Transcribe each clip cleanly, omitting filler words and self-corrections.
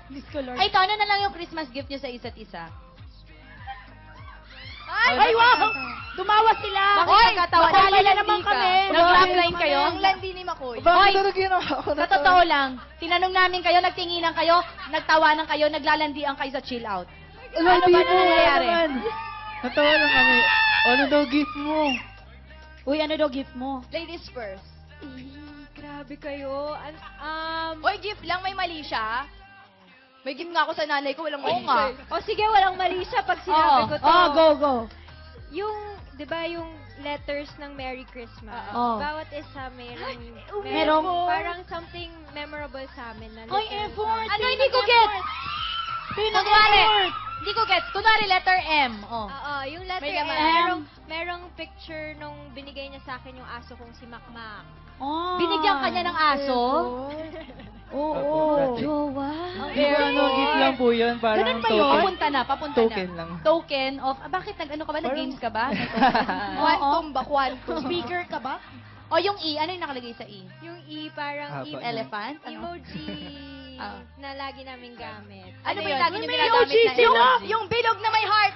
Diyos ko, Lord. Ay, ito, ano na lang yung Christmas gift nyo sa isa't isa? Ay, wow! Tumawa sila. Bakit nagkatawa? Naalala naman kami. Nag-love line kayo? Ang landi ni Makoy. Hoy, Bakit ginawa ako sa totoo lang, tinanong namin kayo, nagtinginan kayo, nagtawanan kayo, naglalandian kayo sa chill out. Ano ba na nangyayari? Natawa lang kami. Ano daw gift mo? Uy, ano daw gift mo? Ladies first. Grabe kayo. Oy, gift lang, may mali siya. May gift nga ako sa nanay ko, walang mali nga. siya. O sige, walang mali siya pag sinabi ko to. Oh, go, go. Yung, di ba, yung letters ng Merry Christmas. Oo. Bawat isa mayroong, Merong- parang something memorable sa amin na Ay, letter. effort. Ano, hindi ko get? Kunwari, Effort. hindi ko get. Kunwari, letter M. Oh. Oo, yung letter May M, laman. merong picture nung binigay niya sa akin yung aso kong si Makmak. Oh. Binigyan ka niya ng aso? Oo. Jowa. Ano, gift lang po yun. Parang Ganun ba yun? token. Papunta na, papunta Token na. lang. Token of, bakit nag-ano ka ba? Nag-games ka ba? Quantum ba? Quantum. Speaker ka ba? O yung E, ano yung nakalagay sa E? Yung E, parang Haba. Elephant? Ano? emoji Ah. na lagi namin gamit. Ano ba yung yun? lagi nyo May ginagamit emoji, na emoji? Yung bilog na may heart.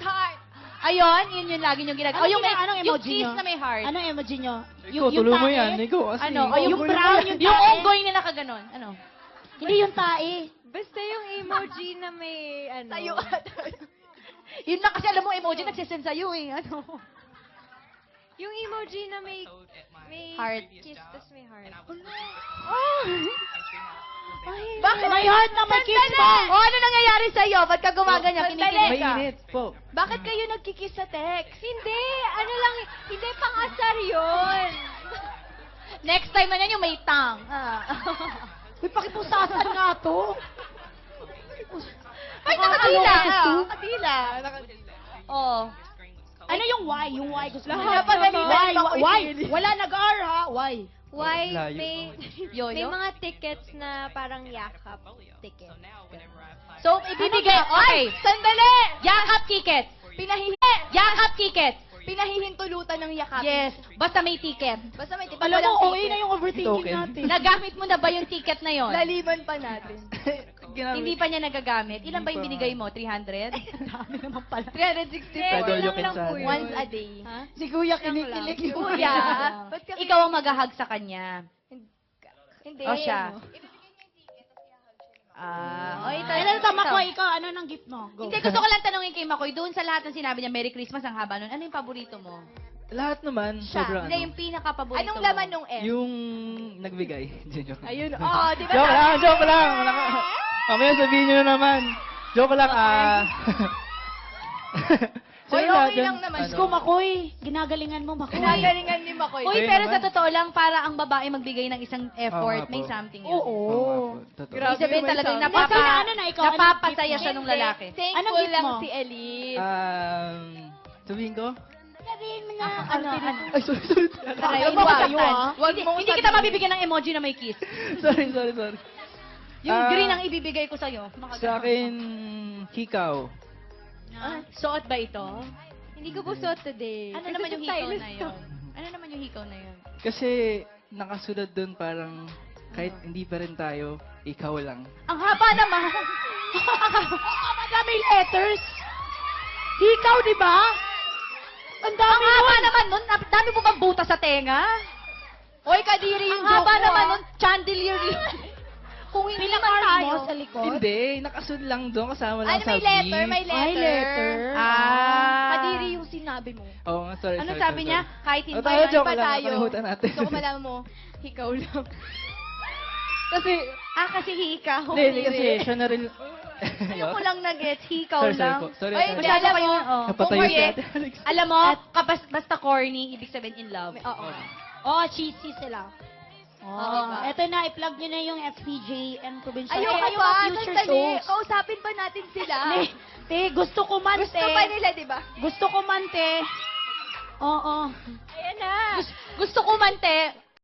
Ayun, yun yung lagi nyo ginagamit. Ano O yung, anong yung emoji kiss nyo? na may heart. Anong emoji nyo? Ikaw, tuloy mo tae? yan. Ikaw kasi. Ano? O yung brown, yung Yung tae? onggoy na nakaganon. Ano? Hindi yung tae. Basta yung emoji na may, ano, Tayo. Yun lang kasi alam mo, emoji nagsisend sa'yo eh. Ano? yung emoji na may Heart. kiss, tas may heart. Bakit? May heart na may kiss Sandali! pa. O ano nangyayari sa'yo? Ba't ka gumaganyan? Kinikilig ka? Mainit po. Bakit kayo nagkikiss sa text? Hindi, ano lang, hindi pang-asar yun. Next time na yan yung may tang. Uy, pakipusasan nga to. Ay, nakadila! Nakadila. Oh. Ano yung why? Yung why gusto ko. Lahat napagalitan Why? pa ko Why? ipilit. Wala nag-R ha? Why? Why Layo. may Yoyo? mga tickets na parang yakap ticket. So, ibibigay. Okay. Sandali! Yakap ticket. Yakap ticket. Pinahihintulutan ng yakapin. Yes. Basta may ticket. Basta may ticket. Alam mo, walang OA ticket. na yung overthinking Token. natin. Nagamit mo na ba yung ticket na yon? Laliman pa natin. Hindi pa niya nagagamit. Ilan ba yung binigay mo? 300? Dami naman pala. 364. Pedro lang Jokin lang sa po yun. Once a day. Ha? Si Kuya kinikilig. Si Kuya. Ba't ka- Ikaw ang maghahag sa kanya. Hindi. O siya. O ito. Ano tama ko, ikaw, ano nang gift mo? Go. Hindi, gusto ko lang tanongin kay Makoy, doon sa lahat ng sinabi niya, Merry Christmas, ang haba nun. Ano yung paborito mo? Lahat naman. Sobrang Hindi, yung pinaka-paborito Anong mo. laman nung M? Yung nagbigay. Joke. Ayun. Oh, di ba? Joke lang, joke lang. Mamaya sabihin nyo na naman. Joke lang, So, Hoy, lahat okay yun, lang naman. ano, Ko, Makoy. Ginagalingan mo, Makoy. Pinagalingan ni Makoy. Uy, Okay pero naman. sa totoo lang, para ang babae magbigay ng isang effort, Oo nga may po. something yun. Oo. Oo nga po, totoo. Grabe. Ibig sabihin may talagang something. Ikaw na, ano na, ikaw, anong napapasaya gift siya mo? nung lalaki. Anong Thankful gift lang mo? si Elise. Sabihin ko? Sabihin mo na. Ay, sorry. Ay, Ano ba wag. kayo, ah? Wag Hindi, mong hindi kita mabibigyan ng emoji na may kiss. sorry. Yung Ah, green ang ibibigay ko sa'yo. Sa akin, hikaw. Suot ba ito? Hindi ko po suot today. Ano Kasi naman yung sa hikaw stylist na yun? Ano naman yung hikaw na yun? Kasi nakasulat doon parang kahit hindi pa rin tayo, ikaw lang. Ang haba naman. Madami letters. Ikaw, di ba? Ang dami Ang haba naman nun. Dami mo bang buta sa tenga? Oy, kadiri yung Ang joke haba mo, naman ah. nun. Chandelier yun. Kung hindi naman Pinaka-art tayo. mo sa likod. Hindi, nakasunod lang doon kasama lang Ano, sa may letter, gift. may letter. Ay, letter. Kadiri yung sinabi mo. Oo nga, sorry. Ano sorry, sabi sorry. niya? Kahit hindi Tayo, joke pa lang. tayo. Nakalimutan natin. Gusto ko malaman mo, ikaw lang. Kasi, kasi hikaw. hindi, kasi siya na rin. Ano ko lang nag-gets, hikaw Sorry, sorry lang. po. Sorry, Oy, sorry. hindi, Masyado alam kayo, mo, oh. Napatayo Kung si forget- Ate Alex. Alam mo, basta corny, ibig sabihin in love. Oo. Oh, cheesy sila. Oh, Okay. eto na, i-plug nyo na yung FPJ and Provincial. Ayoko Kayo pa, ang future sandali. shows. Kausapin pa natin sila. Te, gusto ko man, Gusto te. pa nila, di ba? Gusto ko man, te. Oo. Ayan na. Gusto ko man, te,